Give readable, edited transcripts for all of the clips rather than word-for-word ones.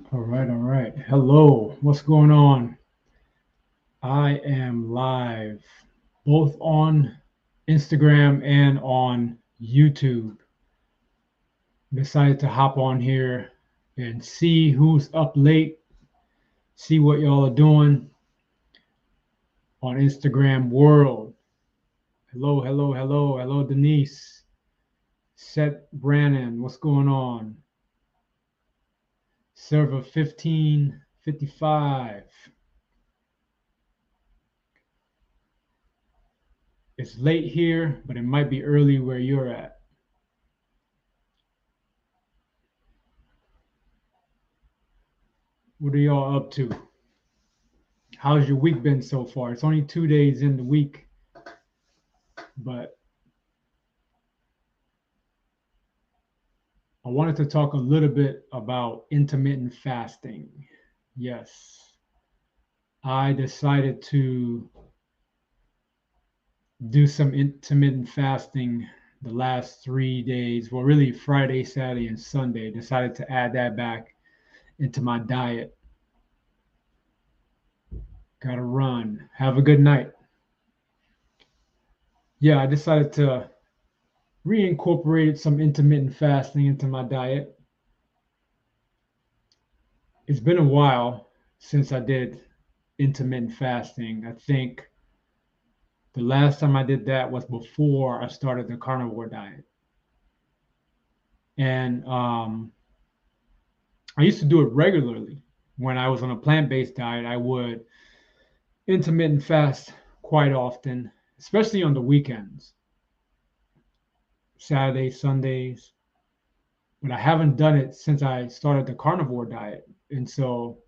All right, all right. Hello, what's going on? I am live both on Instagram and on YouTube. Decided to hop on here and see who's up late, see what y'all are doing on Instagram world. Hello, hello, hello, hello, Denise. Seth Brannon, what's going on? Server 1555. It's late here, but it might be early where you're at. What are y'all up to? How's your week been so far? It's only 2 days in the week, but I wanted to talk a little bit about intermittent fasting. Yes, I decided to do some intermittent fasting the last 3 days. Well, really Friday, Saturday, and Sunday. Decided to add that back into my diet. Gotta run. Have a good night. Yeah, I decided to reincorporate some intermittent fasting into my diet. It's been a while since I did intermittent fasting. I think the last time I did that was before I started the carnivore diet. And I used to do it regularly. When I was on a plant based diet, I would intermittent fast quite often, especially on the weekends, Saturdays, Sundays. But I haven't done it since I started the carnivore diet. And so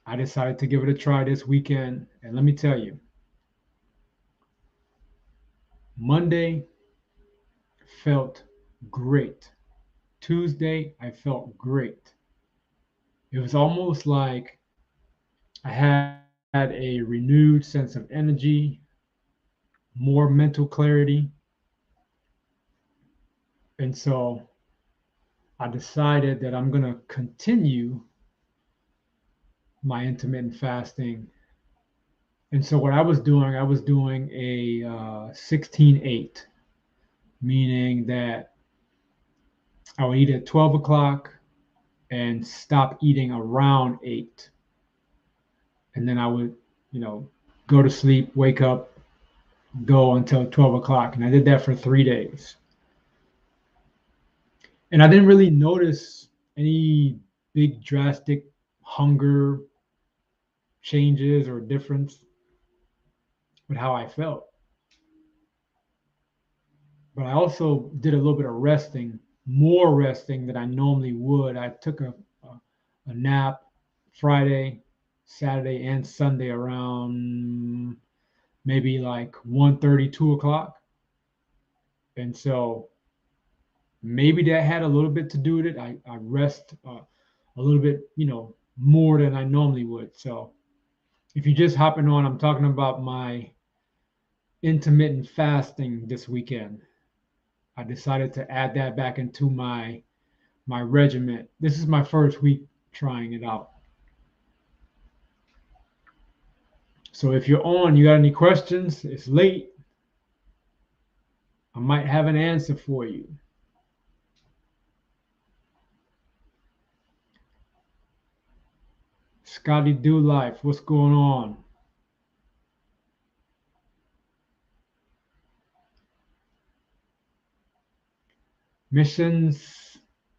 I decided to give it a try this weekend. And let me tell you, Monday felt great. Tuesday, I felt great. It was almost like I had a renewed sense of energy, more mental clarity. And so I decided that I'm going to continue my intermittent fasting. And so what I was doing a 16-8, meaning that I would eat at 12 o'clock and stop eating around 8. And then I would, you know, go to sleep, wake up, go until 12 o'clock. And I did that for 3 days. And I didn't really notice any big drastic hunger changes or difference with how I felt. But I also did a little bit of resting, more resting than I normally would. I took a nap Friday, Saturday, and Sunday around maybe like 1:30, 2 o'clock. And so maybe that had a little bit to do with it. I rest a little bit, more than I normally would. So if you're just hopping on, I'm talking about my intermittent fasting this weekend. I decided to add that back into my regimen. This is my first week trying it out. So if you're on, you got any questions? It's late. I might have an answer for you. Scotty Do Life, what's going on? Missions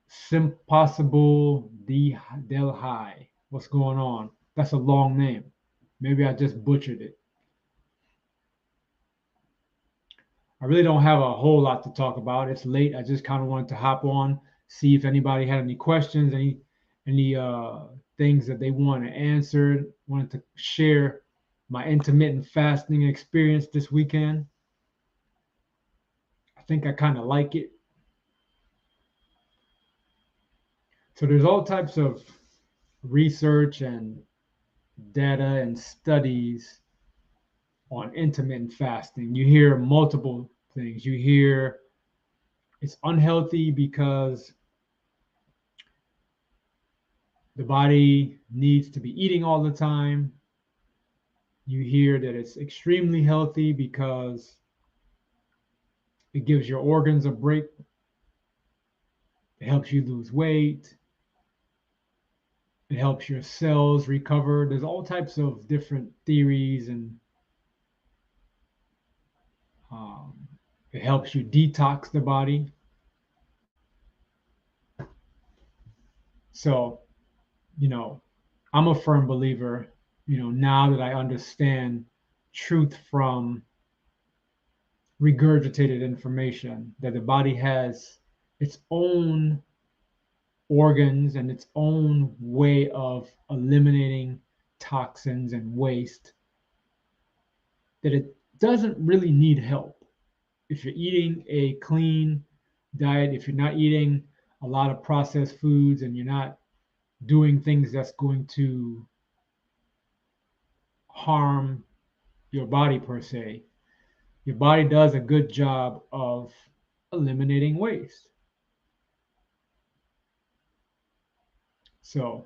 Simpossible Del High. What's going on? That's a long name. Maybe I just butchered it. I really don't have a whole lot to talk about. It's late. I just kind of wanted to hop on, see if anybody had any questions, any things that they wanted answered. Wanted to share my intermittent fasting experience this weekend. I think I kind of like it. So there's all types of research and data and studies on intermittent fasting. You hear multiple things. You hear, it's unhealthy because the body needs to be eating all the time. You hear that it's extremely healthy because it gives your organs a break. It helps you lose weight. It helps your cells recover. There's all types of different theories, and um, it helps you detox the body. So, you know, I'm a firm believer, now that I understand truth from regurgitated information, that the body has its own organs and its own way of eliminating toxins and waste, that it doesn't really need help. If you're eating a clean diet, if you're not eating a lot of processed foods and you're not doing things that's going to harm your body per se, your body does a good job of eliminating waste. So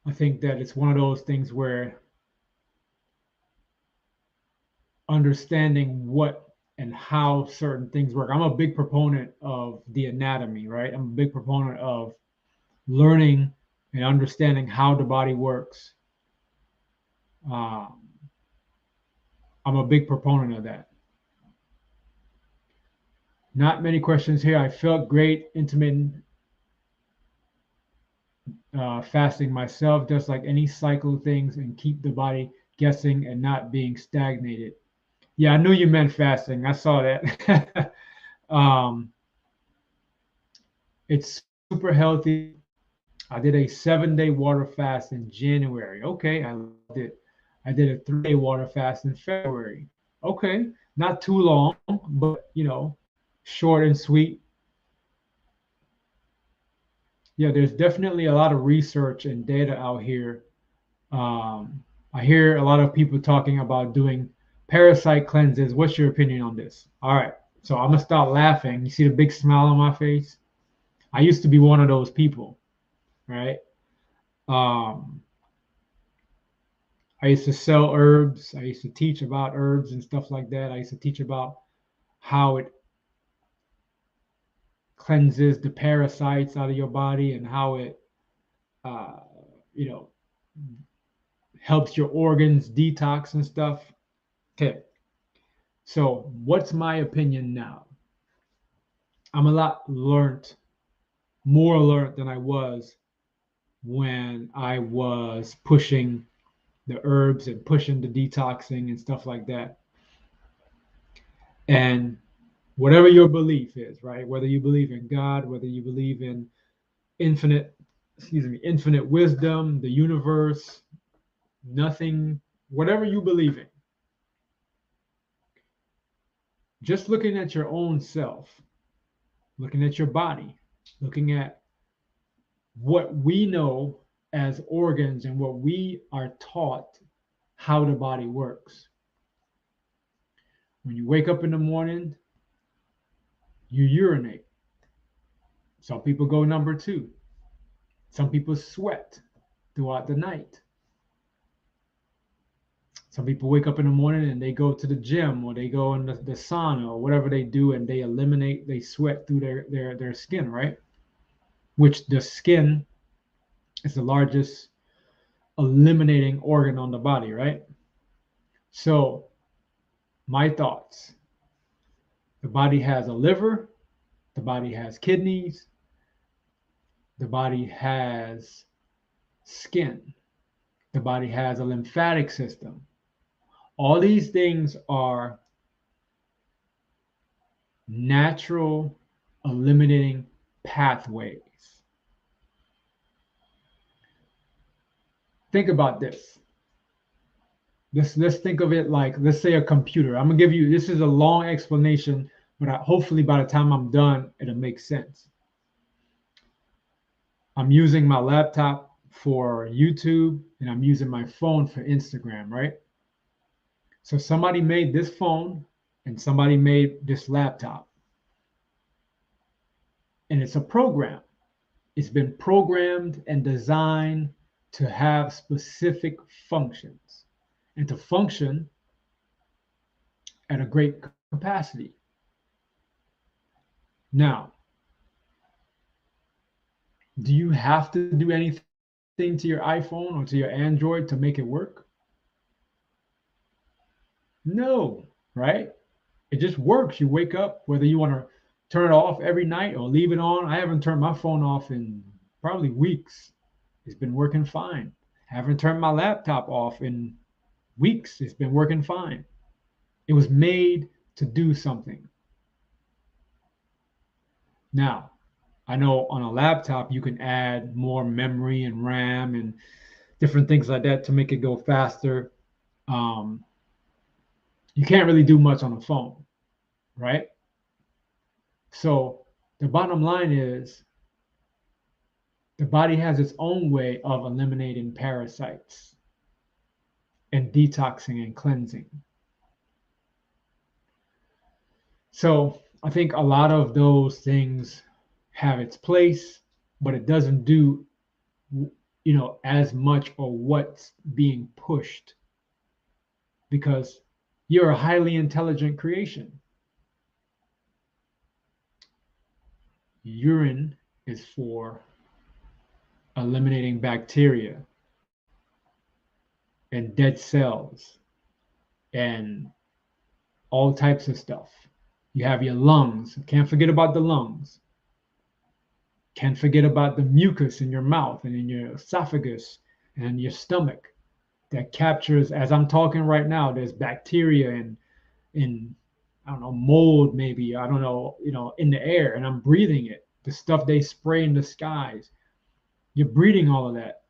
I think that it's one of those things where understanding what and how certain things work. I'm a big proponent of the anatomy, right? I'm a big proponent of learning and understanding how the body works. Um, I'm a big proponent of that. Not many questions here. I felt great intermittent fasting myself, just like any cycle things, and keep the body guessing and not being stagnated. Yeah, I knew you meant fasting. I saw that. um, it's super healthy. I did a 7-day water fast in January. Okay, I loved it. I did a 3-day water fast in February. Okay, not too long, but short and sweet. Yeah, there's definitely a lot of research and data out here. I hear a lot of people talking about doing parasite cleanses. What's your opinion on this? All right, so I'm gonna start laughing. You see the big smile on my face? I used to be one of those people, right? Um, I used to sell herbs. I used to teach about herbs and stuff like that. I used to teach about how it cleanses the parasites out of your body and how it, uh, you know, helps your organs detox and stuff. Okay, so what's my opinion now? I'm a lot learned, more alert than I was when I was pushing the herbs and pushing the detoxing and stuff like that. And whatever your belief is, right? Whether you believe in God, whether you believe in infinite wisdom, the universe, nothing, whatever you believe in, just looking at your own self, looking at your body, looking at what we know as organs and what we are taught how the body works. When you wake up in the morning, you urinate. Some people go number two. Some people sweat throughout the night. Some people wake up in the morning and they go to the gym or they go in the sauna or whatever they do, and they sweat through their skin, right? Which the skin is the largest eliminating organ on the body, right? So my thoughts: the body has a liver, the body has kidneys, the body has skin, the body has a lymphatic system. All these things are natural eliminating pathways. Think about this. Let's think of it like, let's say, a computer. I'm gonna give you, this is a long explanation, but hopefully by the time I'm done, it'll make sense. I'm using my laptop for YouTube and I'm using my phone for Instagram, right? So somebody made this phone and somebody made this laptop. And it's a program. It's been programmed and designed to have specific functions and to function at a great capacity. Now, do you have to do anything to your iPhone or to your Android to make it work? No, right? It just works. You wake up, whether you want to turn it off every night or leave it on. I haven't turned my phone off in probably weeks. It's been working fine. I haven't turned my laptop off in weeks. It's been working fine. It was made to do something. Now, I know on a laptop you can add more memory and RAM and different things like that to make it go faster. Um, you can't really do much on a phone, right? So the bottom line is the body has its own way of eliminating parasites and detoxing and cleansing. So I think a lot of those things have its place, but it doesn't do, as much or what's being pushed because you're a highly intelligent creation. Urine is for eliminating bacteria and dead cells and all types of stuff. You have your lungs. Can't forget about the lungs. Can't forget about the mucus in your mouth and in your esophagus and your stomach that captures, as I'm talking right now, there's bacteria and in I don't know, mold maybe, I don't know, in the air, and I'm breathing it. The stuff they spray in the skies. You're breathing all of that.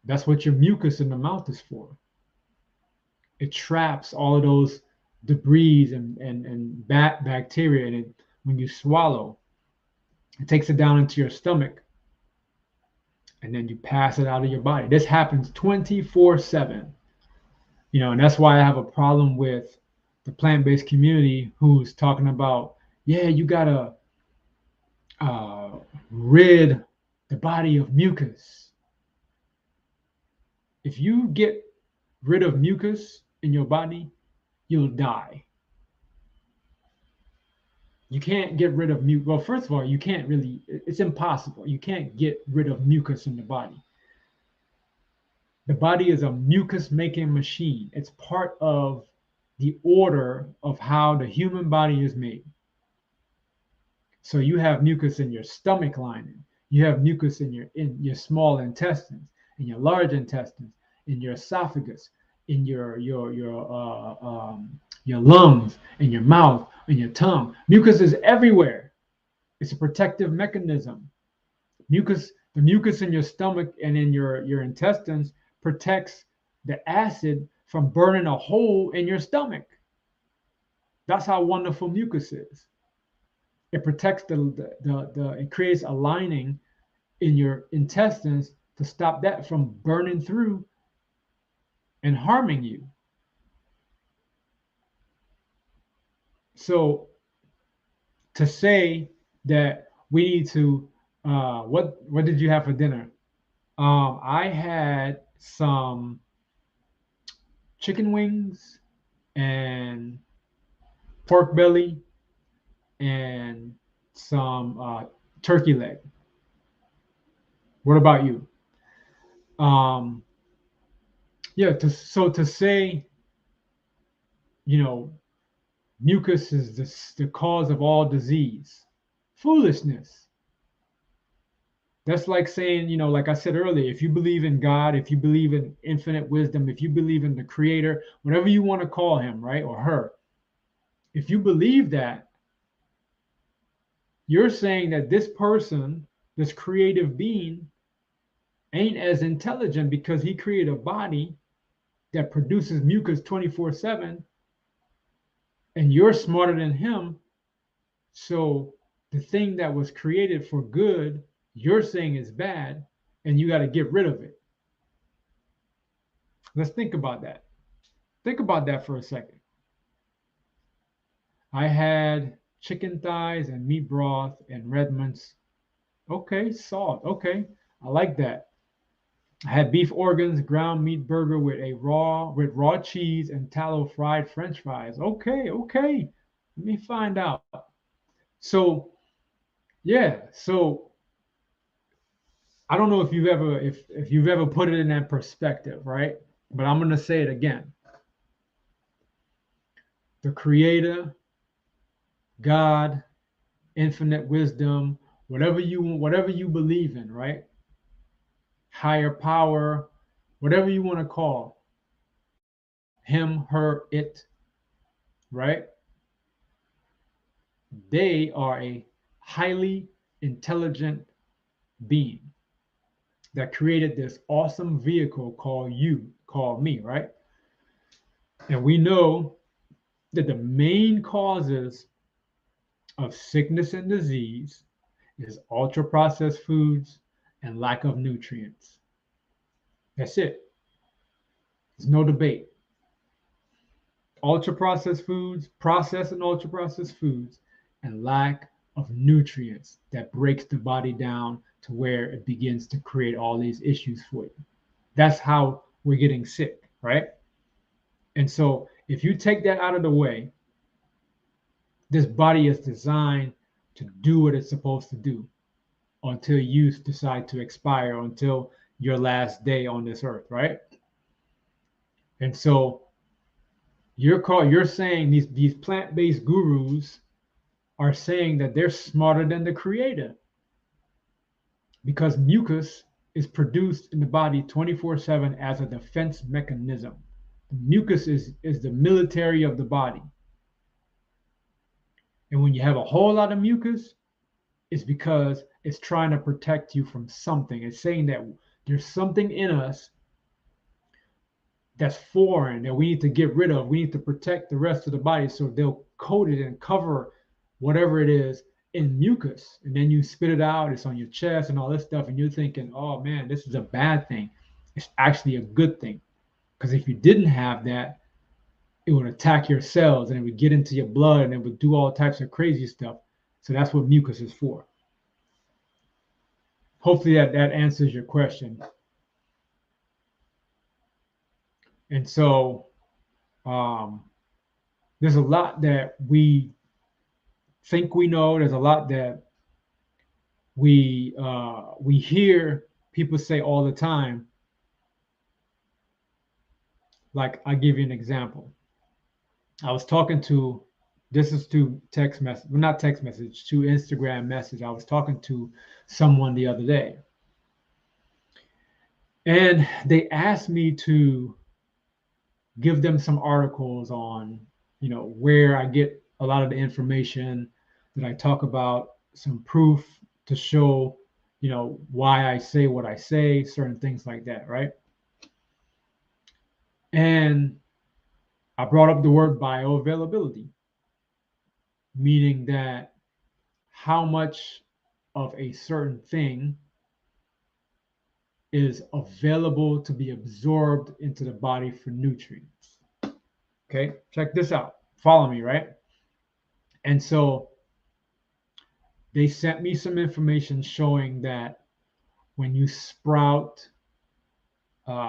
That's what your mucus in the mouth is for. It traps all of those debris and bacteria, and when you swallow, it takes it down into your stomach, and then you pass it out of your body. This happens 24/7. And that's why I have a problem with the plant-based community who's talking about, yeah, you gotta rid the body of mucus. If you get rid of mucus in your body, you'll die. You can't get rid of mucus. Well, first of all, you can't really, it's impossible. You can't get rid of mucus in the body. The body is a mucus making machine. It's part of the order of how the human body is made. So you have mucus in your stomach lining. You have mucus in your small intestines, in your large intestines, in your esophagus, in your lungs, in your mouth, in your tongue. Mucus is everywhere. It's a protective mechanism. The mucus in your stomach and in your intestines protects the acid from burning a hole in your stomach. That's how wonderful mucus is. It protects it creates a lining in your intestines to stop that from burning through and harming you. So to say that we need to, what did you have for dinner? I had some chicken wings and pork belly and some turkey leg. What about you? Yeah, to say, mucus is the cause of all disease. Foolishness. That's like saying, like I said earlier, if you believe in God, if you believe in infinite wisdom, if you believe in the creator, whatever you want to call him, right, or her, if you believe that, you're saying that this person, this creative being, ain't as intelligent because he created a body that produces mucus 24/7, and you're smarter than him. So the thing that was created for good, you're saying is bad, and you got to get rid of it. Let's think about that. Think about that for a second. I had chicken thighs and meat broth and Redmond's. Okay, salt. Okay, I like that. I had beef organs, ground meat burger with raw cheese and tallow fried French fries. Okay, okay. Let me find out. So yeah, so I don't know if you've ever put it in that perspective, right? But I'm gonna say it again. The creator, God, infinite wisdom, whatever you believe in, right? Higher power, whatever you want to call him, her, it, right? They are a highly intelligent being that created this awesome vehicle called me, right? And we know that the main causes of sickness and disease is ultra processed foods and lack of nutrients. That's it. There's no debate. Ultra processed foods, processed and ultra processed foods, and lack of nutrients that breaks the body down to where it begins to create all these issues for you. That's how we're getting sick, right? And so if you take that out of the way, this body is designed to do what it's supposed to do until you decide to expire, until your last day on this earth, right? And so you're saying these plant-based gurus are saying that they're smarter than the creator because mucus is produced in the body 24/7 as a defense mechanism. Mucus is the military of the body. And when you have a whole lot of mucus, it's because it's trying to protect you from something. It's saying that there's something in us that's foreign that we need to get rid of. We need to protect the rest of the body. So they'll coat it and cover whatever it is in mucus. And then you spit it out, it's on your chest and all this stuff. And you're thinking, oh man, this is a bad thing. It's actually a good thing. Because if you didn't have that, it would attack your cells and it would get into your blood and it would do all types of crazy stuff. So that's what mucus is for. Hopefully that answers your question. And so there's a lot that we think we know. There's a lot that we hear people say all the time. Like I'll give you an example. I was talking to this is to text message, well, not text message, to Instagram message. I was talking to someone the other day, and they asked me to give them some articles on, where I get a lot of the information that I talk about, some proof to show, why I say what I say, certain things like that, right? And I brought up the word bioavailability, meaning that how much of a certain thing is available to be absorbed into the body for nutrients. Okay, check this out. Follow me, right? And so they sent me some information showing that when you sprout,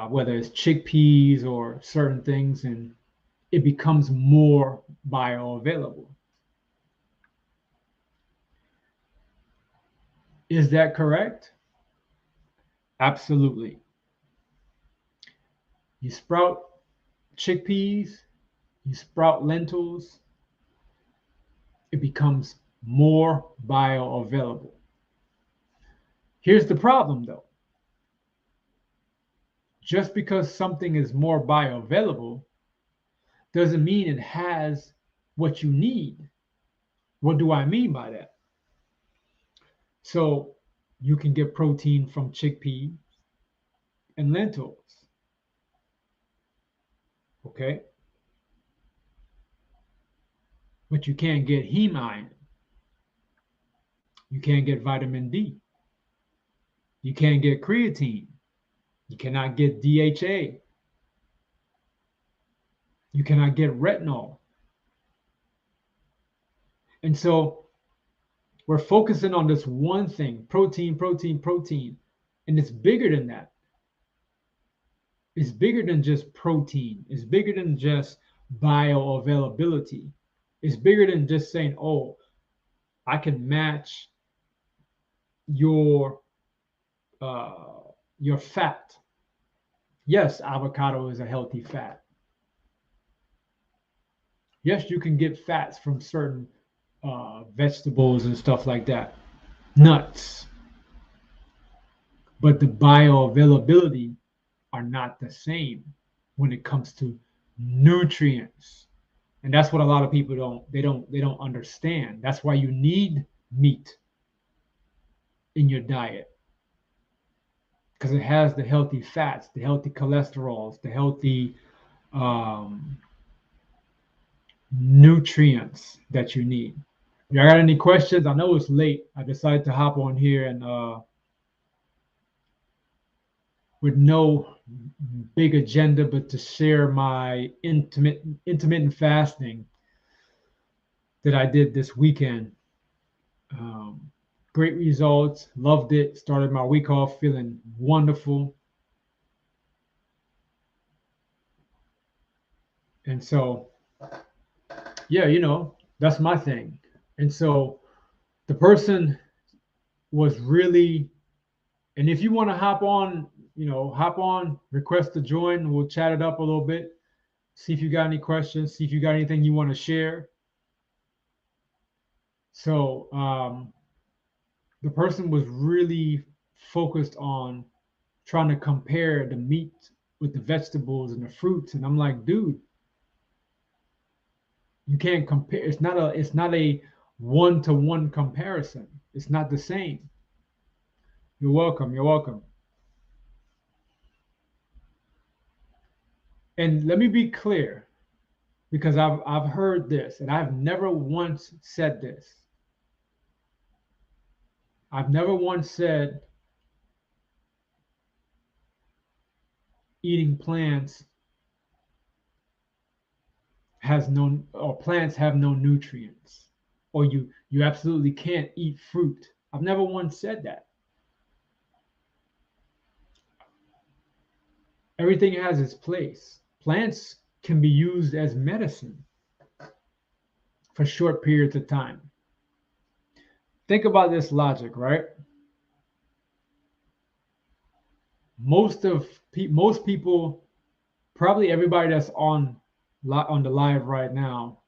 whether it's chickpeas or certain things, and it becomes more bioavailable. Is that correct? Absolutely. You sprout chickpeas, you sprout lentils, it becomes more bioavailable. Here's the problem though. Just because something is more bioavailable doesn't mean it has what you need. What do I mean by that? So you can get protein from chickpeas and lentils. Okay. But you can't get heme iron. You can't get vitamin D. You can't get creatine. You cannot get DHA. You cannot get retinol. And so We're focusing on this one thing, protein, protein, protein. And it's bigger than that. It's bigger than just protein. It's bigger than just bioavailability. It's bigger than just saying, oh, I can match your uh, your fat. Yes, avocado is a healthy fat. Yes, you can get fats from certain vegetables and stuff like that, nuts, but the bioavailability are not the same when it comes to nutrients. And that's what a lot of people don't understand. That's why you need meat in your diet, because it has the healthy fats, the healthy cholesterols, the healthy um, nutrients that you need. Y'all got any questions? I know it's late. I decided to hop on here and with no big agenda, but to share my intermittent fasting that I did this weekend. Um, Great results. Loved it. Started my week off feeling wonderful. And so, yeah, that's my thing. And so the person was really, and if you want to hop on, request to join. We'll chat it up a little bit. See if you got any questions. See if you got anything you want to share. So the person was really focused on trying to compare the meat with the vegetables and the fruits, and I'm like, dude, you can't compare. It's not a one-to-one comparison. It's not the same. You're welcome. You're welcome. And let me be clear, because I've heard this, and I've never once said this. I've never once said eating plants has no, or plants have no nutrients, or you absolutely can't eat fruit. I've never once said that. Everything has its place. Plants can be used as medicine for short periods of time. Think about this logic, right? Most people, probably everybody that's on the live right now,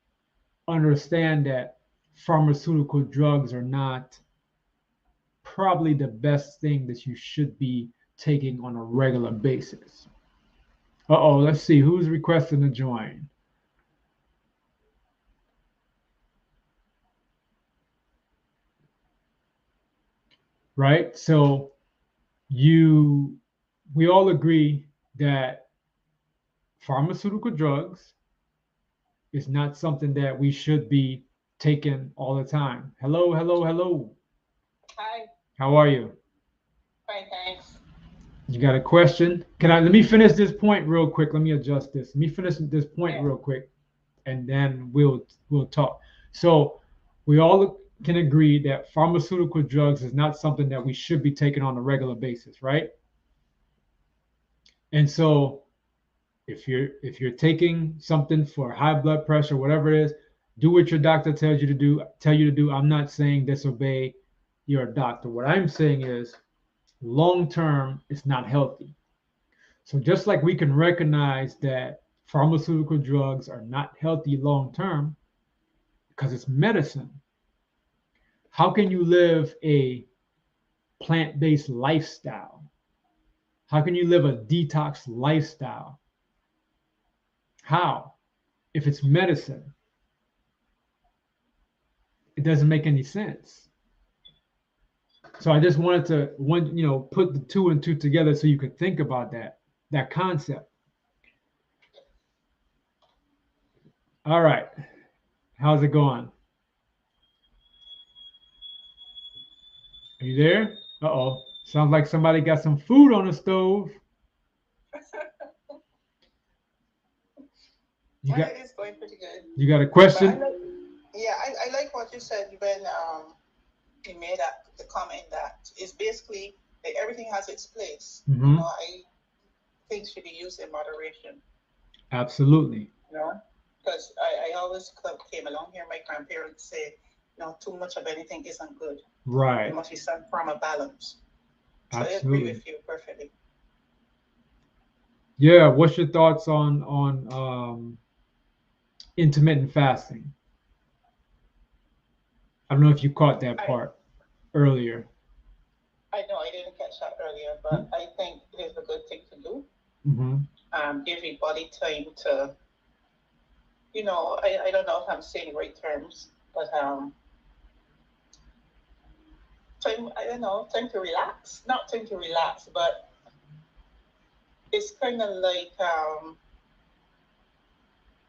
understand that pharmaceutical drugs are not probably the best thing that you should be taking on a regular basis. Uh-oh, let's see who's requesting to join. Right? So we all agree that pharmaceutical drugs is not something that we should be taking all the time. Hello, hello, hello. Hi, How are you? fine, thanks. You got a question? Let me finish this point real quick. Let me adjust this. Let me finish this point Yeah. real quick, and then we'll talk. So we all can agree that pharmaceutical drugs is not something that we should be taking on a regular basis, right? And so if you're taking something for high blood pressure, whatever it is, do what your doctor tells you to do. Tell you to do. I'm not saying disobey your doctor. What I'm saying is long term, it's not healthy. So just like we can recognize that pharmaceutical drugs are not healthy long term because it's medicine, how can you live a plant-based lifestyle? How can you live a detox lifestyle? How? If it's medicine, it doesn't make any sense. So I just wanted to put the two and two together so you could think about that concept. All right. How's it going? Are you there? Uh-oh. Sounds like somebody got some food on the stove. You got It's going pretty good. you got a But I question? like, yeah, I like what you said when he made the comment that it's basically like everything has its place. Mm-hmm. I think should be used in moderation. Absolutely. Because I always came along here. My grandparents say, too much of anything isn't good. Right. There must be some form of balance. So I agree Absolutely. with you perfectly. Yeah. What's your thoughts on intermittent fasting? I don't know if you caught that I part earlier. I know I didn't catch that earlier, but I think it is a good thing to do. Mm-hmm. Give your body time to, I don't know if I'm saying the right terms, but time, I don't know, time to relax. Not time to relax, but it's kind of like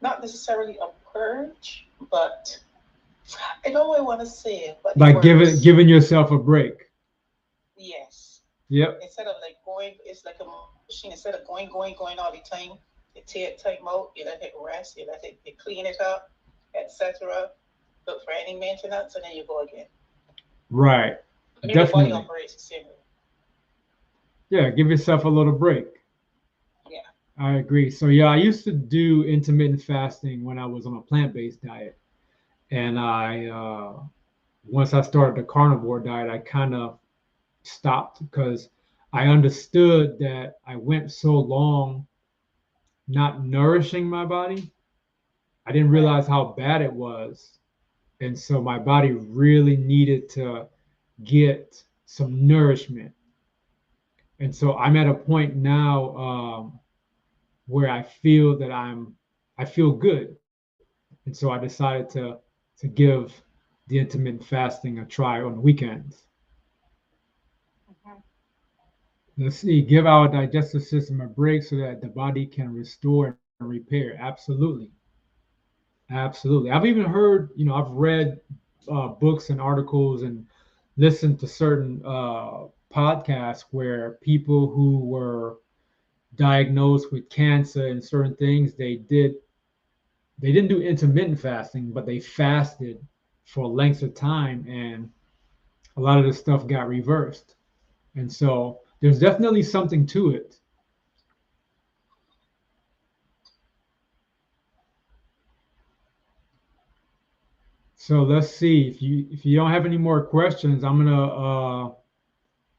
not necessarily a purge, but I know what I want to say, but the Like words, giving yourself a break. yes. Yep. Instead of like going, it's like a machine. Instead of going all the time, you take time out, you let it rest, you clean it up, etc. Look for any maintenance, and then you go again. Right. I mean, the body Definitely. operates the same way. Yeah. Give yourself a little break. Yeah. I agree. So yeah, I used to do intermittent fasting when I was on a plant-based diet, and I once I started the carnivore diet, I kind of stopped because I understood that I went so long not nourishing my body. I didn't Right. realize how bad it was, and so my body really needed to get some nourishment. And so I'm at a point now where I feel good. And so I decided to give the intermittent fasting a try on the weekends. Mm-hmm. Let's see, give our digestive system a break so that the body can restore and repair. Absolutely. Absolutely. I've even heard, I've read books and articles and listened to certain podcasts where people who were diagnosed with cancer and certain things, they didn't do intermittent fasting, but they fasted for lengths of time, and a lot of this stuff got reversed. And so there's definitely something to it. So let's see if you don't have any more questions, I'm gonna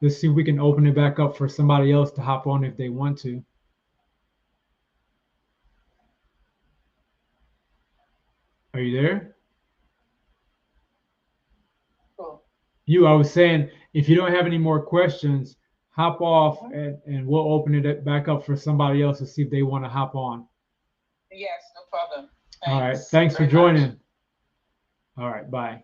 let's see if we can open it back up for somebody else to hop on if they want to. Are you there? Cool. I was saying if you don't have any more questions, hop off Mm-hmm. and we'll open it back up for somebody else to see if they want to hop on. Yes, no problem. All right. Thanks Thanks for very much. joining. All right. Bye.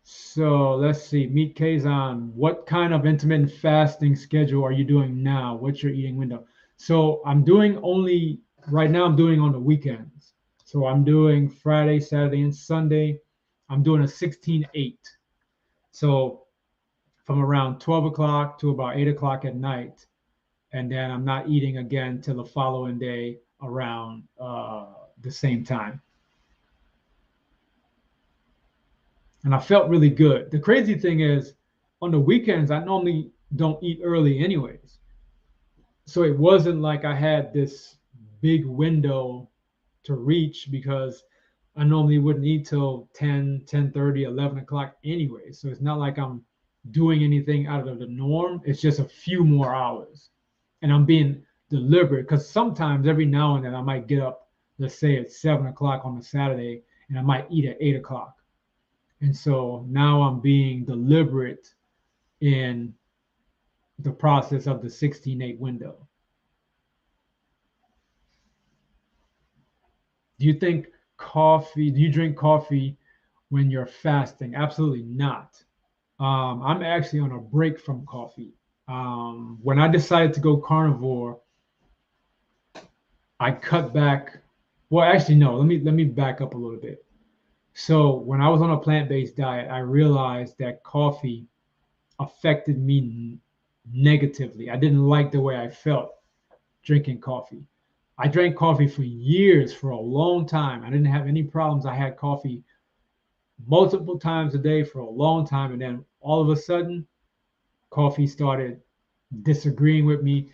So let's see. Meet Kazan. What kind of intermittent fasting schedule are you doing now? What's your eating window? So I'm doing only right now. I'm doing on the weekends. So I'm doing Friday, Saturday, and Sunday. I'm doing a 16/8. So from around 12 o'clock to about 8 o'clock at night, and then I'm not eating again till the following day around the same time. And I felt really good. The crazy thing is, on the weekends, I normally don't eat early anyways. So it wasn't like I had this big window to reach because I normally wouldn't eat till 10, 10:30, 11 o'clock anyway. So it's not like I'm doing anything out of the norm. It's just a few more hours. And I'm being deliberate because sometimes every now and then I might get up, let's say at 7 o'clock on a Saturday, and I might eat at 8 o'clock. And so now I'm being deliberate in the process of the 16/8 window. Do you drink coffee when you're fasting? Absolutely not. I'm actually on a break from coffee. When I decided to go carnivore, I cut back. Well, actually, no. Let me back up a little bit. So when I was on a plant-based diet, I realized that coffee affected me negatively. I didn't like the way I felt drinking coffee. I drank coffee for years, for a long time. I didn't have any problems. I had coffee multiple times a day for a long time. And then all of a sudden, coffee started disagreeing with me.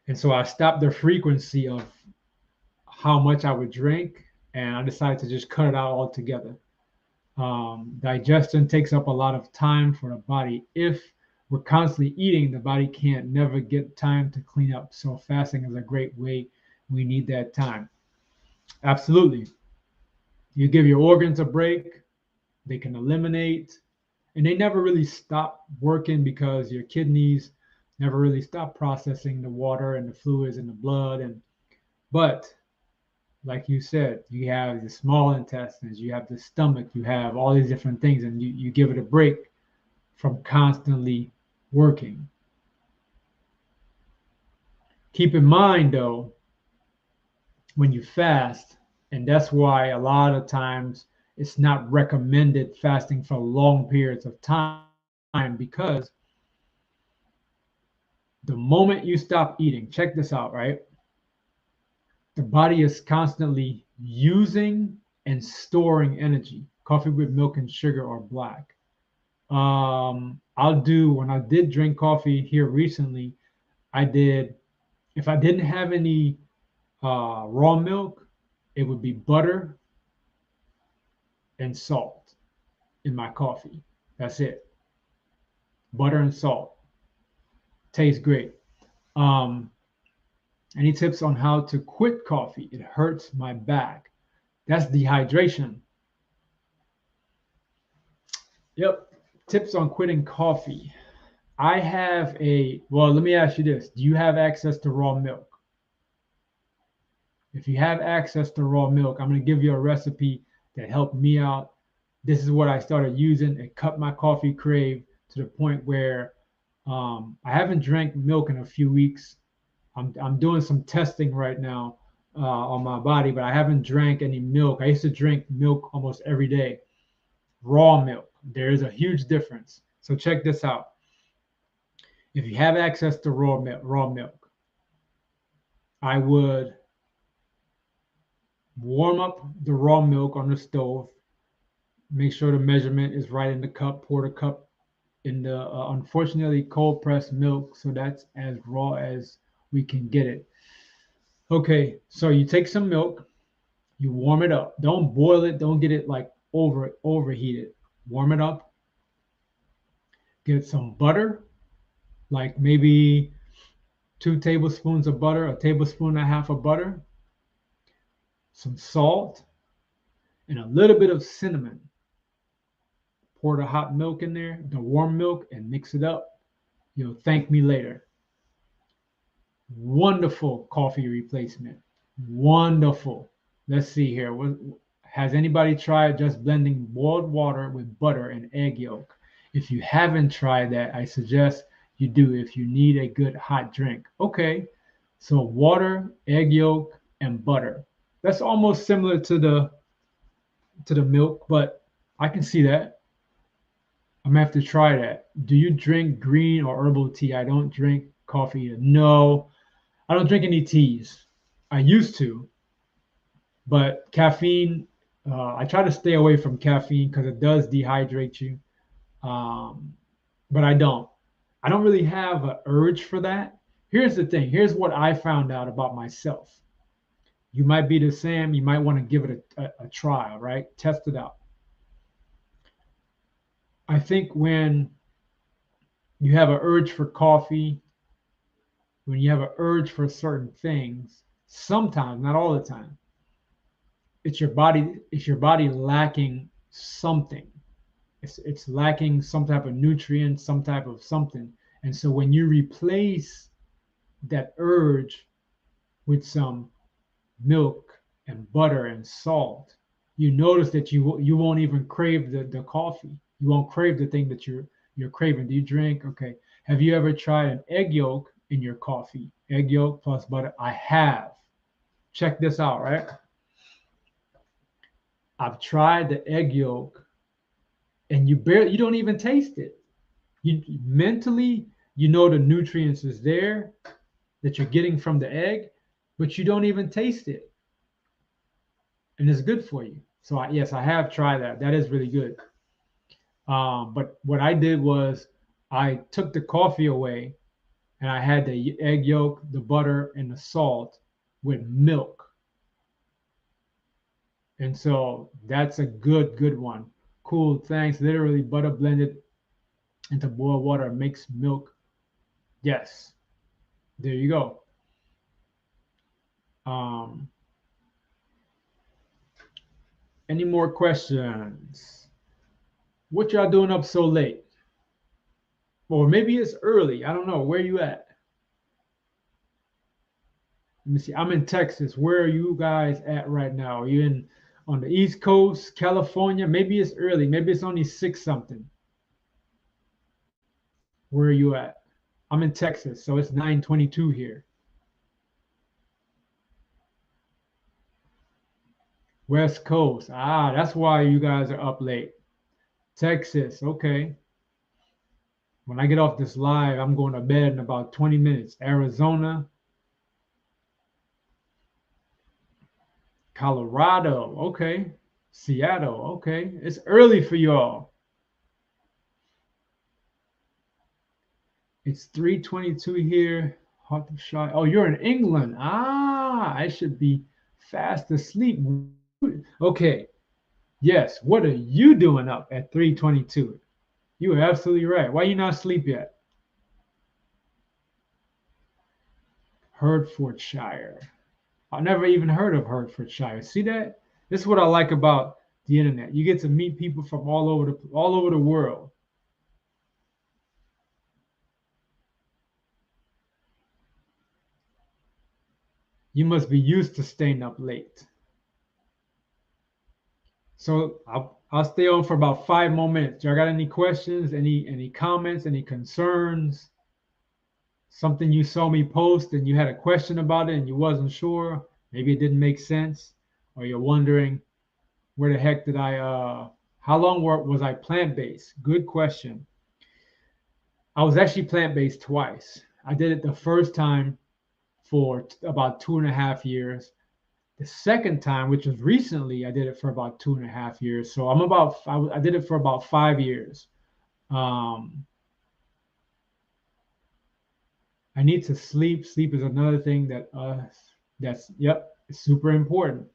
And so I stopped the frequency of how much I would drink, and I decided to just cut it out altogether. Digestion takes up a lot of time for the body. If we're constantly eating, the body can't never get time to clean up. So fasting is a great way. We need that time. Absolutely. You give your organs a break, they can eliminate, and they never really stop working because your kidneys never really stop processing the water and the fluids in the blood. And but like you said, you have the small intestines, you have the stomach, you have all these different things, and you give it a break from constantly working. Keep in mind, though, when you fast, and that's why a lot of times it's not recommended fasting for long periods of time because the moment you stop eating, check this out, right? The body is constantly using and storing energy. Coffee with milk and sugar or black. I'll do when I did drink coffee here recently, I did if I didn't have any raw milk, it would be butter and salt in my coffee. That's it. Butter and salt. Tastes great. Um, any tips on how to quit coffee? It hurts my back. That's dehydration. Yep. Tips on quitting coffee. I have well, let me ask you this. Do you have access to raw milk? If you have access to raw milk, I'm going to give you a recipe that helped me out. This is what I started using. It cut my coffee crave to the point where I haven't drank milk in a few weeks. I'm doing some testing right now on my body, but I haven't drank any milk. I used to drink milk almost every day. Raw milk. There is a huge difference. So check this out. If you have access to raw milk, I would warm up the raw milk on the stove. Make sure the measurement is right in the cup. Pour the cup in the unfortunately cold pressed milk, so that's as raw as we can get it. Okay, so you take some milk, you warm it up. Don't boil it. Don't get it like overheated. Warm it up. Get some butter, like maybe 2 tablespoons of butter, a tablespoon and a half of butter, some salt, and a little bit of cinnamon. Pour the hot milk in there, the warm milk, and mix it up. You'll thank me later. Wonderful coffee replacement. Wonderful. Let's see here. Has anybody tried just blending boiled water with butter and egg yolk? If you haven't tried that, I suggest you do if you need a good hot drink. Okay, so water, egg yolk, and butter. That's almost similar to the milk, but I can see that. I'm gonna have to try that. Do you drink green or herbal tea? I don't drink coffee either. No, I don't drink any teas. I used to, but caffeine, I try to stay away from caffeine because it does dehydrate you. Um, but I don't. I don't really have an urge for that. Here's the thing. Here's what I found out about myself. You might be the same. You might want to give it a trial, right? Test it out. I think when you have an urge for coffee, when you have an urge for certain things, sometimes, not all the time, it's your body lacking something. It's lacking some type of nutrient, some type of something. And so when you replace that urge with some milk and butter and salt, you notice that you won't even crave the coffee. You won't crave the thing that you're craving. Do you drink? Okay. Have you ever tried an egg yolk in your coffee? Egg yolk plus butter? I have. Check this out, right? I've tried the egg yolk and you don't even taste it. You mentally, you know the nutrients is there that you're getting from the egg, but you don't even taste it. And it's good for you. So yes, I have tried that. That is really good. But what I did was I took the coffee away and I had the egg yolk, the butter, and the salt with milk. And so that's a good one. Cool, thanks. Literally butter blended into boiled water, makes milk. Yes, there you go. Um, any more questions? What y'all doing up so late? Or maybe it's early. I don't know. Where you at? Let me see. I'm in Texas. Where are you guys at right now? Are you in on the East Coast, California? Maybe it's early. Maybe it's only six something. Where are you at? I'm in Texas, so it's 9:22 here. West Coast. Ah, that's why you guys are up late. Texas. Okay. When I get off this live, I'm going to bed in about 20 minutes. Arizona, Colorado. Okay. Seattle. Okay. It's early for y'all. It's 3:22 here. Hertfordshire. Oh, you're in England. Ah, I should be fast asleep. Okay. Yes. What are you doing up at 3:22? You are absolutely right. Why you not asleep yet? Hertfordshire. I never even heard of Hertfordshire. See that? This is what I like about the internet. You get to meet people from all over the world. You must be used to staying up late. So I'll stay on for about 5 more minutes. Y'all got any questions? Any comments? Any concerns? Something you saw me post and you had a question about it and you wasn't sure? Maybe it didn't make sense, or you're wondering where the heck did I? How long was I plant based? Good question. I was actually plant based twice. I did it the first time for about 2.5 years. The second time, which was recently, I did it for about 2.5 years. So I did it for about 5 years. Um, I need to sleep. Sleep is another thing that's yep, it's super important.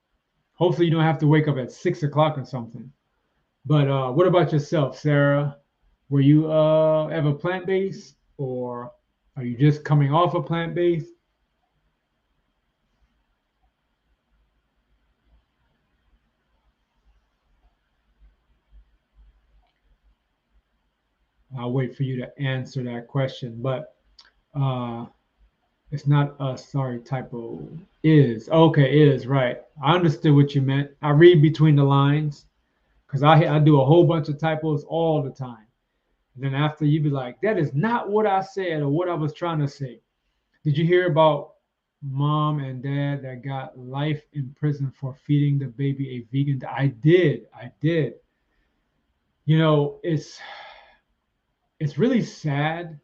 Hopefully, you don't have to wake up at 6 o'clock or something. But what about yourself, Sarah? Were you ever plant based, or are you just coming off a plant based? I'll wait for you to answer that question. But uh, it's not a sorry typo. Is okay. Is right. I understood what you meant. I read between the lines because I do a whole bunch of typos all the time. And then after you be like, that is not what I said or what I was trying to say. Did you hear about mom and dad that got life in prison for feeding the baby a vegan? I did. I did. You know, it's really sad.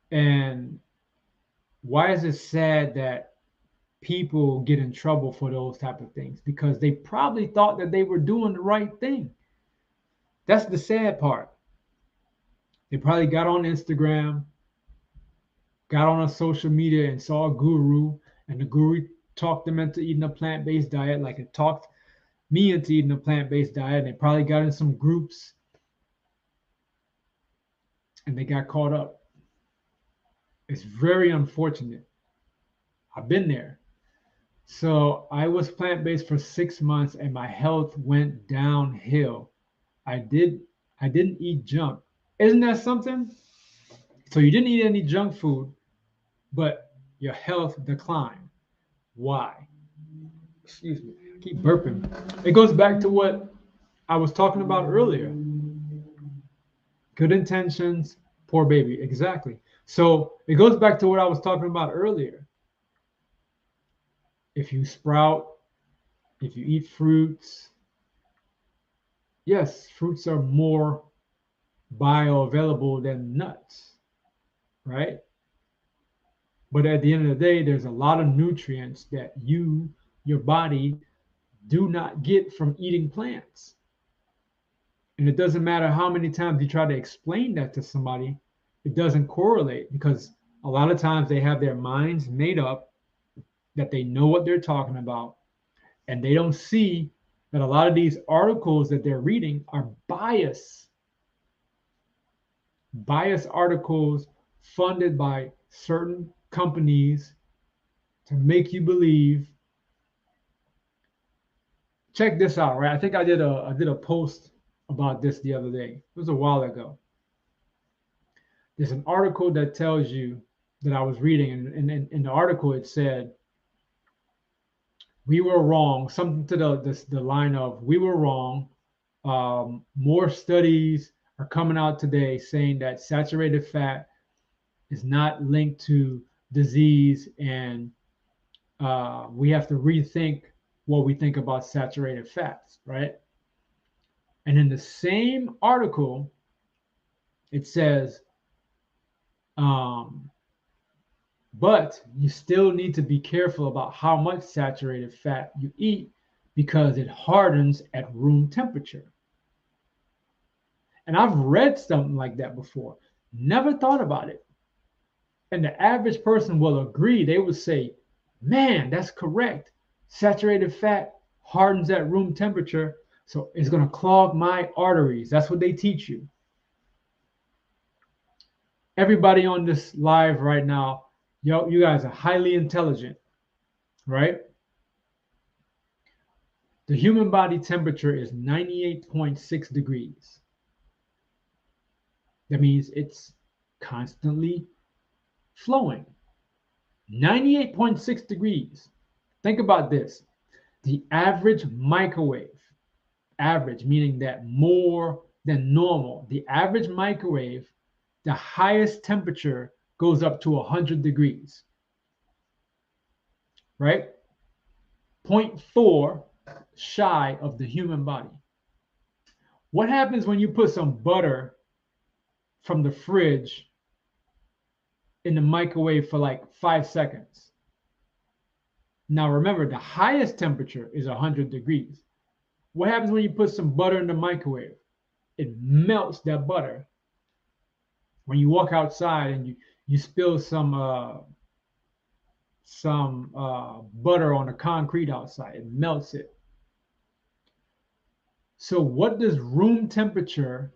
And why is it sad that people get in trouble for those type of things? Because they probably thought that they were doing the right thing. That's the sad part. They probably got on Instagram, got on a social media and saw a guru, and the guru talked them into eating a plant-based diet like it talked me into eating a plant-based diet. And they probably got in some groups and they got caught up. It's very unfortunate. I've been there. So I was plant-based for 6 months and my health went downhill. I did I didn't eat junk. Isn't that something? So you didn't eat any junk food, but your health declined. Why? Excuse me. I keep burping. It goes back to what I was talking about earlier. Good intentions, poor baby. Exactly. So it goes back to what I was talking about earlier. If you sprout, if you eat fruits, yes, fruits are more bioavailable than nuts, right? But at the end of the day, there's a lot of nutrients that your body do not get from eating plants. And it doesn't matter how many times you try to explain that to somebody, it doesn't correlate because a lot of times they have their minds made up that they know what they're talking about, and they don't see that a lot of these articles that they're reading are bias articles funded by certain companies to make you believe. Check this out, right? I think I did a post about this the other day. It was a while ago. There's an article that tells you that I was reading, and in the article it said we were wrong, something to the line of we were wrong. More studies are coming out today saying that saturated fat is not linked to disease, and we have to rethink what we think about saturated fats, right? And in the same article, it says, um, but you still need to be careful about how much saturated fat you eat because it hardens at room temperature. And I've read something like that before, never thought about it. And the average person will agree. They would say, man, that's correct. Saturated fat hardens at room temperature, so it's going to clog my arteries. That's what they teach you. Everybody on this live right now, yo, you guys are highly intelligent, right? The human body temperature is 98.6 degrees. That means it's constantly flowing. 98.6 degrees. Think about this. The average microwave, average meaning that more than normal, the average microwave, the highest temperature goes up to 100 degrees, right? 0.4 shy of the human body. What happens when you put some butter from the fridge in the microwave for like 5 seconds? Now remember, the highest temperature is 100 degrees. What happens when you put some butter in the microwave? It melts that butter. When you walk outside and you spill some butter on the concrete outside, it melts it. So what does room temperature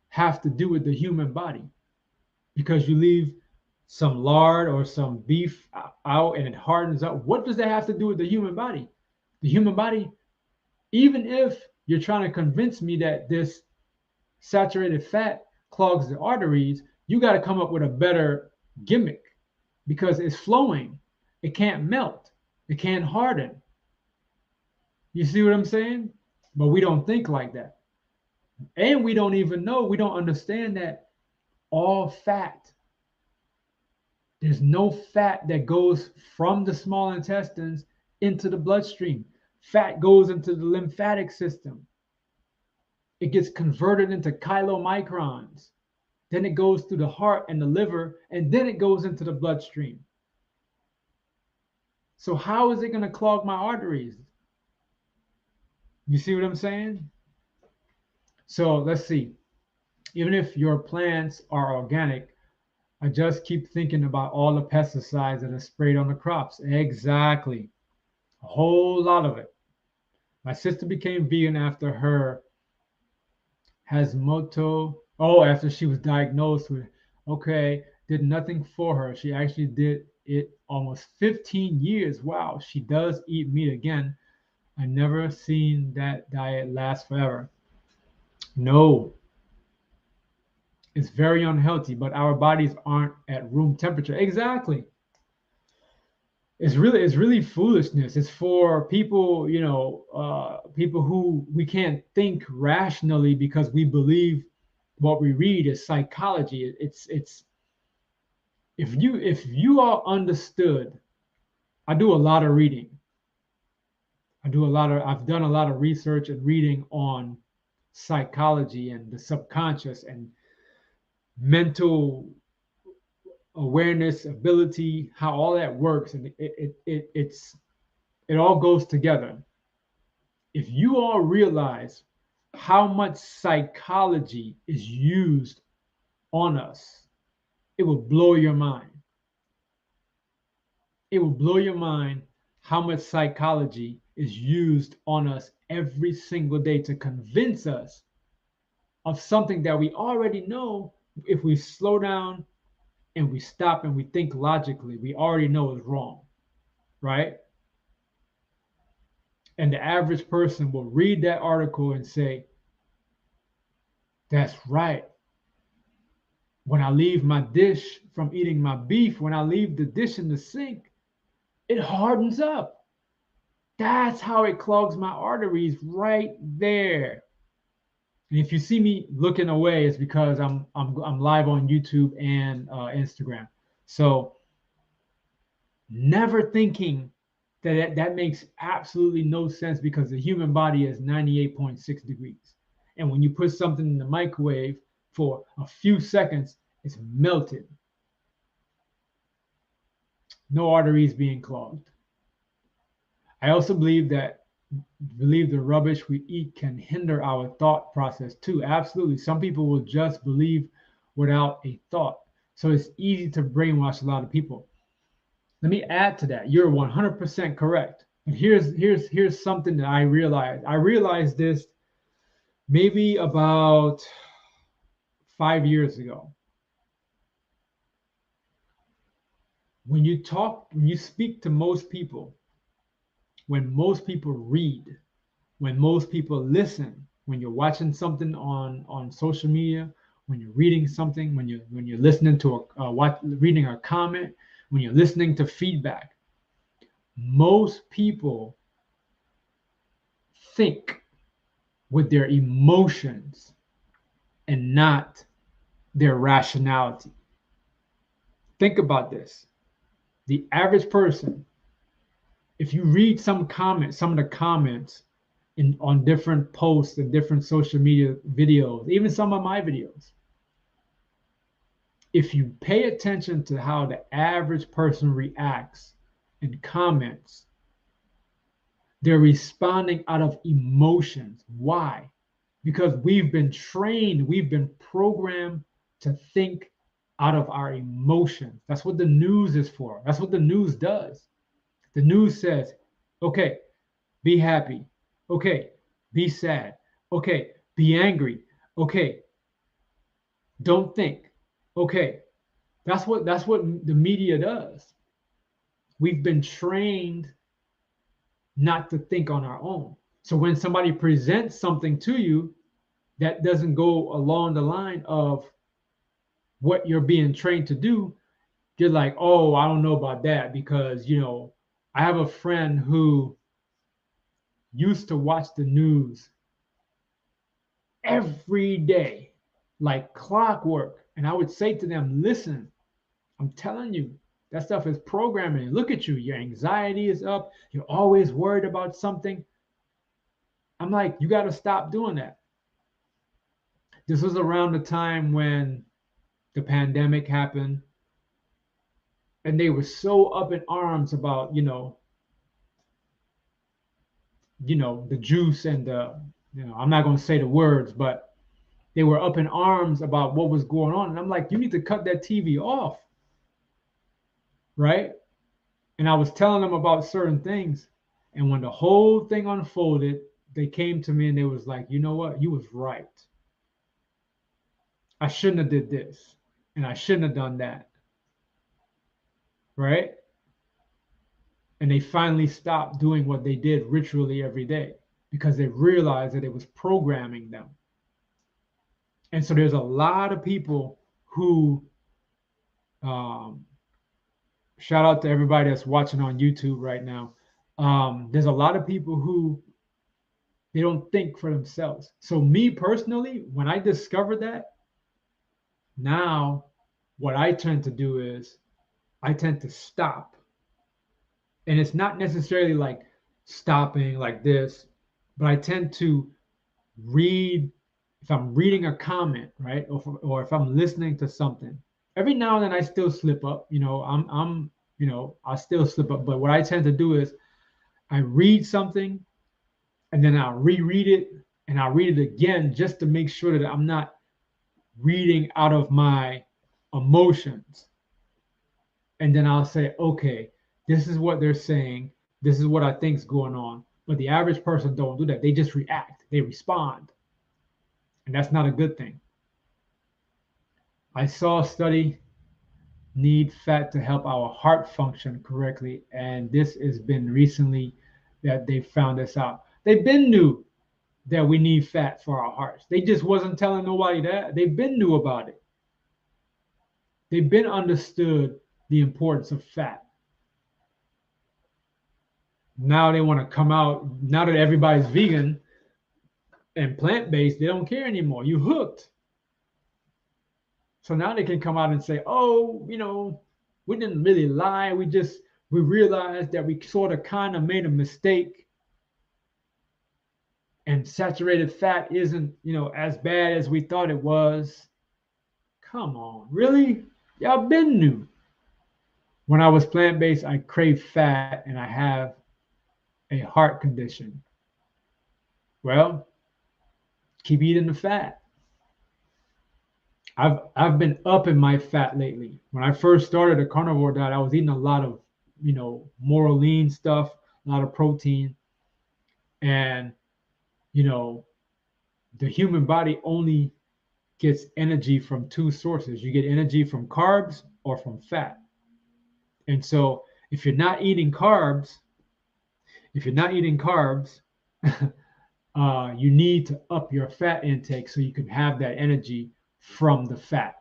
have to do with the human body? Because you leave some lard or some beef out and it hardens up. What does that have to do with the human body? The human body, even if you're trying to convince me that this saturated fat clogs the arteries, you got to come up with a better gimmick because it's flowing. It can't melt. It can't harden. You see what I'm saying? But we don't think like that. And we don't even know, we don't understand that all fat, there's no fat that goes from the small intestines into the bloodstream. Fat goes into the lymphatic system. It gets converted into chylomicrons. Then it goes through the heart and the liver, and then it goes into the bloodstream. So how is it going to clog my arteries? You see what I'm saying? So let's see. Even if your plants are organic, I just keep thinking about all the pesticides that are sprayed on the crops. Exactly. A whole lot of it. My sister became vegan after her Hashimoto. Oh, after she was diagnosed with, okay, did nothing for her. She actually did it almost 15 years. Wow, she does eat meat again. I never seen that diet last forever. No, it's very unhealthy, but our bodies aren't at room temperature. Exactly. It's really foolishness. It's for people, people who we can't think rationally because we believe what we read is psychology. It's if you all understood. I do a lot of reading. I've done a lot of research and reading on psychology and the subconscious and mental awareness, ability, how all that works, and it all goes together. If you all realize how much psychology is used on us, it will blow your mind. It will blow your mind how much psychology is used on us every single day to convince us of something that we already know. If we slow down and we stop and we think logically, we already know is wrong, right? And the average person will read that article and say, that's right. When I leave my dish from eating my beef, when I leave the dish in the sink, it hardens up. That's how it clogs my arteries right there. And if you see me looking away, it's because I'm live on YouTube and Instagram. So never thinking that makes absolutely no sense, because the human body is 98.6 degrees. And when you put something in the microwave for a few seconds, it's melted. No arteries being clogged. I also believe the rubbish we eat can hinder our thought process too. Absolutely. Some people will just believe without a thought. So it's easy to brainwash a lot of people. Let me add to that. You're 100% correct. But here's something that I realized. I realized this maybe about 5 years ago. When you speak to most people, when most people read, when most people listen, when you're watching something on social media, when you're reading something, when you're listening to reading a comment, when you're listening to feedback, most people think with their emotions and not their rationality. Think about this. The average person, if you read some of the comments on different posts and different social media videos, even some of my videos, if you pay attention to how the average person reacts and comments, they're responding out of emotions. Why? Because we've been trained, we've been programmed to think out of our emotions. That's what the news is for. That's what the news does. The news says, okay, be happy. Okay, be sad. Okay, be angry. Okay, don't think. Okay, that's what the media does. We've been trained not to think on our own. So when somebody presents something to you that doesn't go along the line of what you're being trained to do, you're like, oh, I don't know about that, because I have a friend who used to watch the news every day, like clockwork. And I would say to them, listen, I'm telling you, that stuff is programming. Look at you, your anxiety is up. You're always worried about something. I'm like, you got to stop doing that. This was around the time when the pandemic happened, and they were so up in arms about, the juice and I'm not going to say the words, but they were up in arms about what was going on. And I'm like, you need to cut that TV off. Right. And I was telling them about certain things. And when the whole thing unfolded, they came to me and they was like, you know what? You was right. I shouldn't have did this. And I shouldn't have done that. Right. And they finally stopped doing what they did ritually every day, because they realized that it was programming them. And so there's a lot of people who, shout out to everybody that's watching on YouTube right now. There's a lot of people who they don't think for themselves. So me personally, when I discovered that, now what I tend to do is I tend to stop. And it's not necessarily like stopping like this, but I tend to read. If I'm reading a comment, right, or if I'm listening to something, every now and then I still slip up. I still slip up. But what I tend to do is I read something and then I'll reread it and I'll read it again just to make sure that I'm not reading out of my emotions. And then I'll say, okay, this is what they're saying. This is what I think's going on. But the average person don't do that. They just react. They respond. And that's not a good thing. I saw a study need fat to help our heart function correctly. And this has been recently that they found this out. They've been knew that we need fat for our hearts. They just wasn't telling nobody that. They've been knew about it. They've been understood the importance of fat. Now they want to come out, now that everybody's vegan and plant-based, they don't care anymore. You hooked. So now they can come out and say, oh, we didn't really lie. We realized that we sort of kind of made a mistake. And saturated fat isn't, as bad as we thought it was. Come on, really? Y'all been new. When I was plant-based, I craved fat and I have a heart condition. Well, keep eating the fat. I've been upping my fat lately. When I first started a carnivore diet, I was eating a lot of, more lean stuff, a lot of protein. And, the human body only gets energy from two sources. You get energy from carbs or from fat. And so if you're not eating carbs, you need to up your fat intake so you can have that energy from the fat.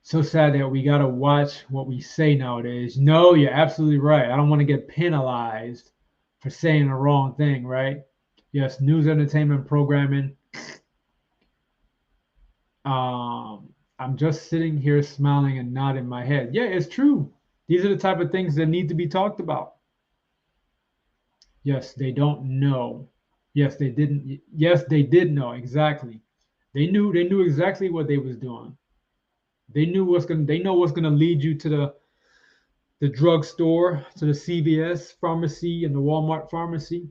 So sad that we got to watch what we say nowadays. No, you're absolutely right. I don't want to get penalized for saying the wrong thing, right? Yes, news, entertainment, programming. I'm just sitting here smiling and nodding my head. Yeah, it's true. These are the type of things that need to be talked about. Yes, they don't know. Yes, they didn't. Yes, they did know exactly. They knew exactly what they was doing. They know what's gonna lead you to the drugstore, to the CVS pharmacy and the Walmart pharmacy.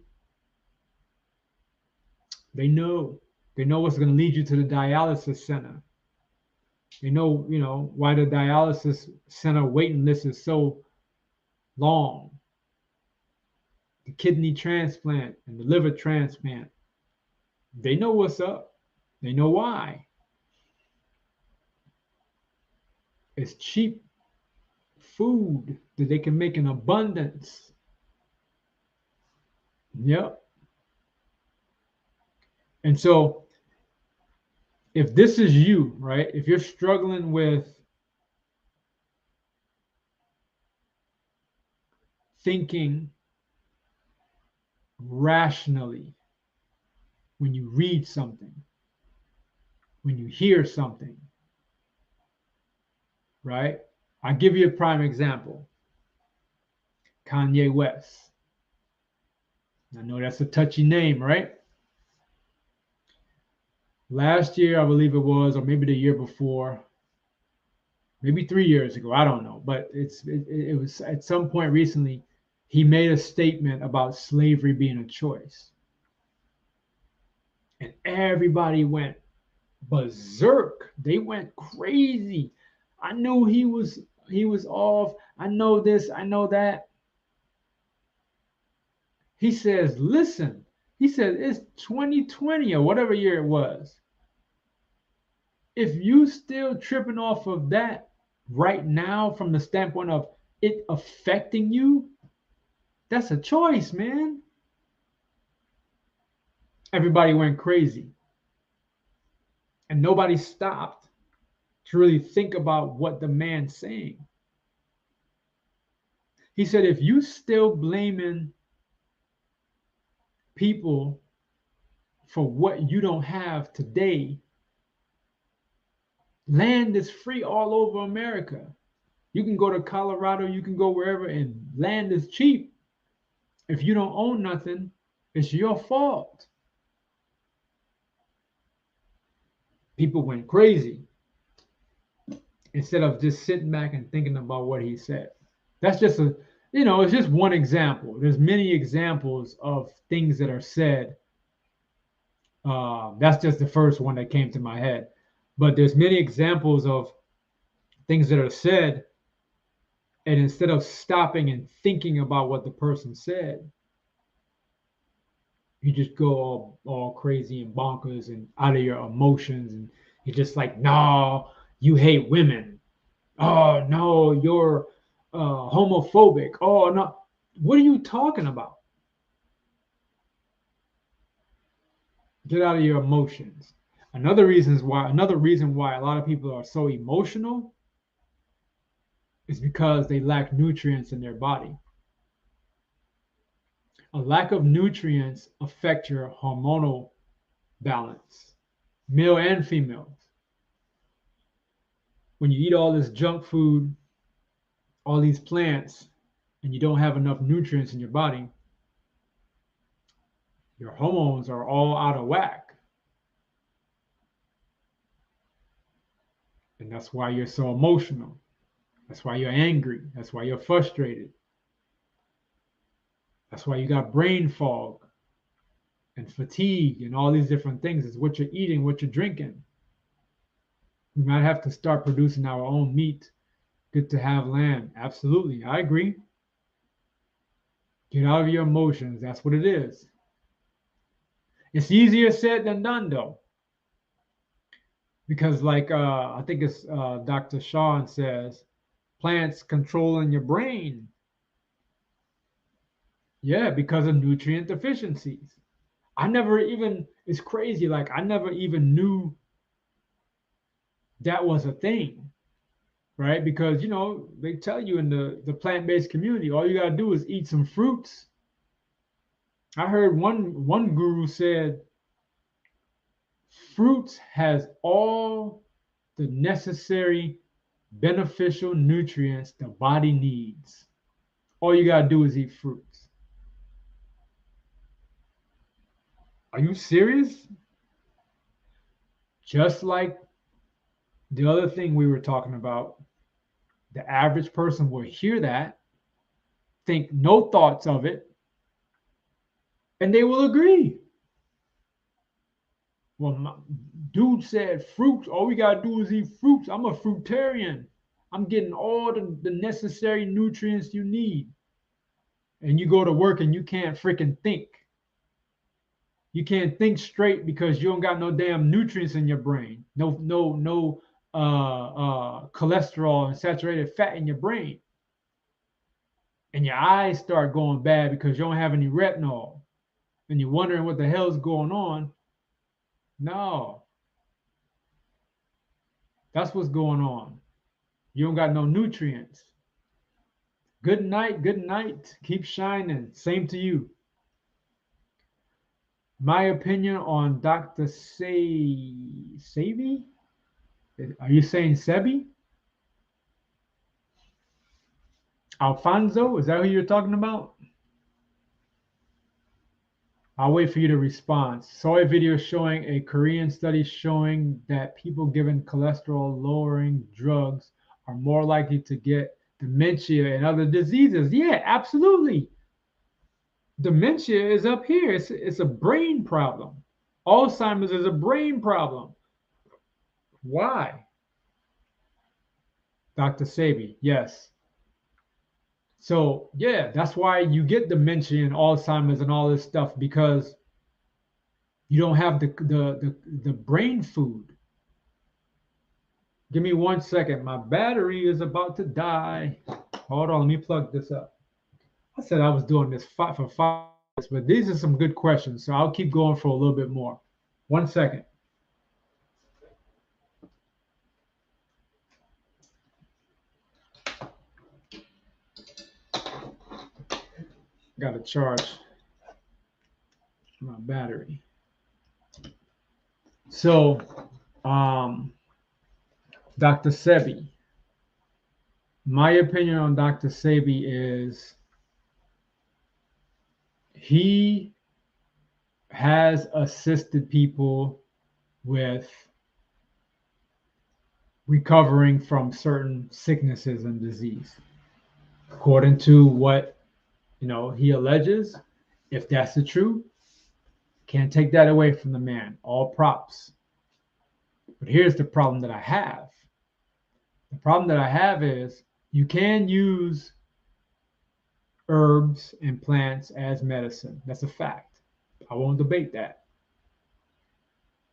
They know. They know what's gonna lead you to the dialysis center. They know, why the dialysis center waiting list is so long. The kidney transplant and the liver transplant. They know what's up. They know why. It's cheap food that they can make in abundance. Yep. And so if this is you, right? If you're struggling with thinking rationally when you read something, when you hear something, right? I'll give you a prime example. Kanye West. I know that's a touchy name, right? Last year, I believe it was, or maybe the year before, maybe 3 years ago, I don't know, but it was at some point recently, he made a statement about slavery being a choice. And everybody went berserk. They went crazy. I knew he was off. I know this, I know that. He says, listen, he said it's 2020 or whatever year it was. If you still tripping off of that right now from the standpoint of it affecting you, that's a choice, man. Everybody went crazy. And nobody stopped to really think about what the man's saying. He said, if you still blaming people for what you don't have today, land is free all over America. You can go to Colorado, you can go wherever, and land is cheap. If you don't own nothing, it's your fault. People went crazy instead of just sitting back and thinking about what he said. That's just It's just one example. There's many examples of things that are said. That's just the first one that came to my head. But there's many examples of things that are said, and instead of stopping and thinking about what the person said, you just go all crazy and bonkers and out of your emotions, and you're just like, no, you hate women. Oh no, you're homophobic. Oh no, what are you talking about? Get out of your emotions. Another reason why a lot of people are so emotional is because they lack nutrients in their body. A lack of nutrients affect your hormonal balance, male and females. When you eat all this junk food, all these plants, and you don't have enough nutrients in your body, your hormones are all out of whack. And that's why you're so emotional. That's why you're angry. That's why you're frustrated. That's why you got brain fog and fatigue and all these different things. It's what you're eating, what you're drinking. We might have to start producing our own meat. Good to have land. Absolutely. I agree. Get out of your emotions. That's what it is. It's easier said than done, though. Because, like, I think it's Dr. Sean says, plants controlling your brain. Yeah, because of nutrient deficiencies. It's crazy. Like, I never even knew that was a thing, right? Because, they tell you in the plant-based community, all you got to do is eat some fruits. I heard one guru said fruits has all the necessary beneficial nutrients the body needs. All you got to do is eat fruits. Are you serious? Just like the other thing we were talking about, the average person will hear that, think no thoughts of it, and they will agree. Well, dude said fruits. All we got to do is eat fruits. I'm a fruitarian. I'm getting all the necessary nutrients you need. And you go to work and you can't freaking think. You can't think straight because you don't got no damn nutrients in your brain. No cholesterol and saturated fat in your brain. And your eyes start going bad because you don't have any retinol. And you're wondering what the hell's going on. No, that's what's going on. You don't got no nutrients. Good night. Good night. Keep shining. Same to you. My opinion on Dr. Sebi? Are you saying Sebi? Alfonso? Is that who you're talking about? I'll wait for you to respond. Saw a video showing a Korean study showing that people given cholesterol lowering drugs are more likely to get dementia and other diseases. Yeah, absolutely. Dementia is up here. It's a brain problem. Alzheimer's is a brain problem. Why? Dr. Sabi, yes. So yeah, that's why you get dementia and Alzheimer's and all this stuff because you don't have the brain food. Give me 1 second. My battery is about to die. Hold on, let me plug this up. I said I was doing this for 5 minutes, but these are some good questions, so I'll keep going for a little bit more. 1 second. Got to charge my battery. So, Dr. Sebi, my opinion on Dr. Sebi is he has assisted people with recovering from certain sicknesses and disease. According to what he alleges, if that's the truth, can't take that away from the man. All props. But here's the problem that I have. The problem that I have is you can use herbs and plants as medicine. That's a fact. I won't debate that.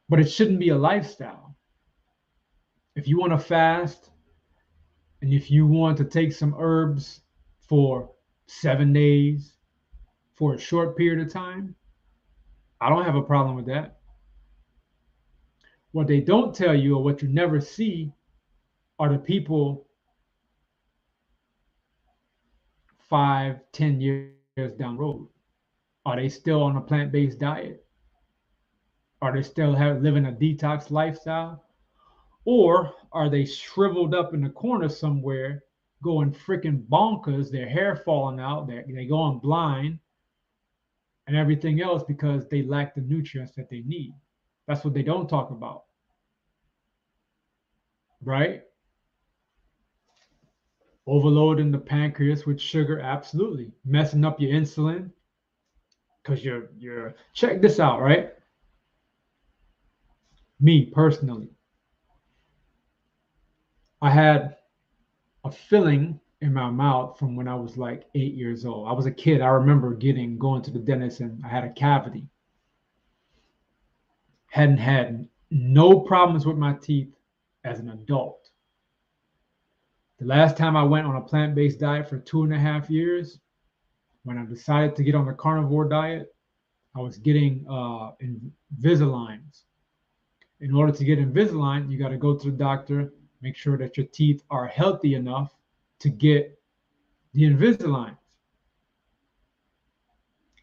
But it shouldn't be a lifestyle. If you want to fast and if you want to take some herbs for 7 days for a short period of time, I don't have a problem with that. What they don't tell you or what you never see are the people 5, 10 years down the road. Are they still on a plant-based diet? Are they still living a detox lifestyle? Or are they shriveled up in the corner somewhere, going freaking bonkers, their hair falling out, they going blind, and everything else because they lack the nutrients that they need? That's what they don't talk about, right? Overloading the pancreas with sugar, absolutely. Messing up your insulin, because you're check this out, right? Me personally, I had a filling in my mouth from when I was like 8 years old. I was a kid. I remember going to the dentist and I had a cavity. Hadn't had no problems with my teeth as an adult. The last time I went on a plant-based diet for 2.5 years, when I decided to get on the carnivore diet, I was getting Invisaligns. In order to get Invisalign, you got to go to the doctor, make sure that your teeth are healthy enough to get the Invisaligns.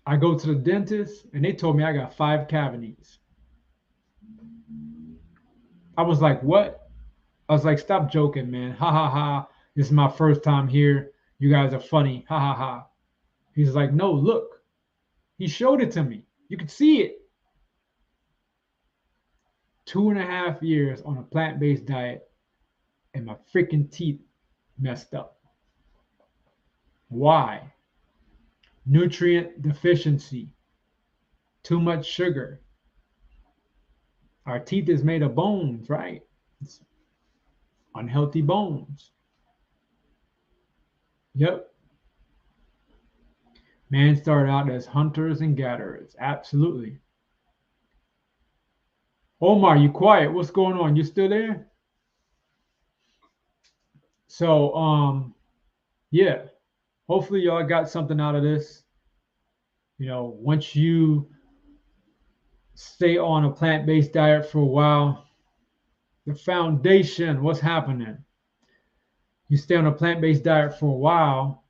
I go to the dentist and they told me I got 5 cavities. I was like, what? I was like, stop joking, man. Ha ha ha. This is my first time here. You guys are funny. Ha ha ha. He's like, no, look. He showed it to me. You could see it. 2.5 years on a plant-based diet and my freaking teeth messed up. Why? Nutrient deficiency. Too much sugar. Our teeth is made of bones, right? It's unhealthy bones. Yep. Man started out as hunters and gatherers. Absolutely. Omar, you quiet. What's going on? You still there? So, yeah. Hopefully y'all got something out of this. Once you stay on a plant-based diet for a while, the foundation, what's happening? You stay on a plant-based diet for a while,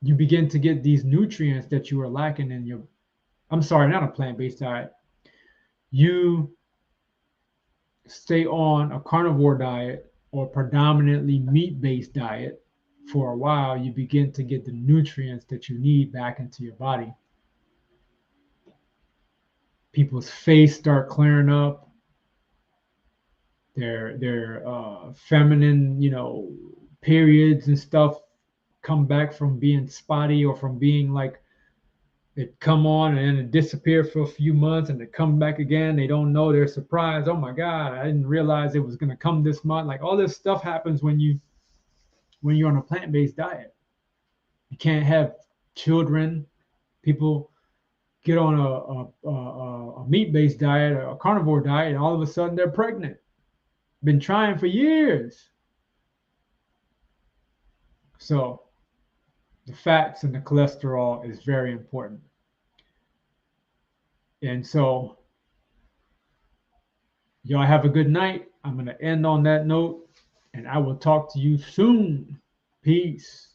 you begin to get these nutrients that you are lacking in your, I'm sorry, not a plant-based diet. You stay on a carnivore diet or predominantly meat-based diet for a while, you begin to get the nutrients that you need back into your body. People's face start clearing up. Their feminine, periods and stuff come back from being spotty or from being like it come on and then it disappear for a few months and it come back again. They don't know. They're surprised. Oh my God, I didn't realize it was going to come this month. Like all this stuff happens when you're on a plant-based diet. You can't have children. People get on a meat-based diet or a carnivore diet and all of a sudden they're pregnant. Been trying for years. So the fats and the cholesterol is very important. And so y'all have a good night. I'm going to end on that note and I will talk to you soon. Peace.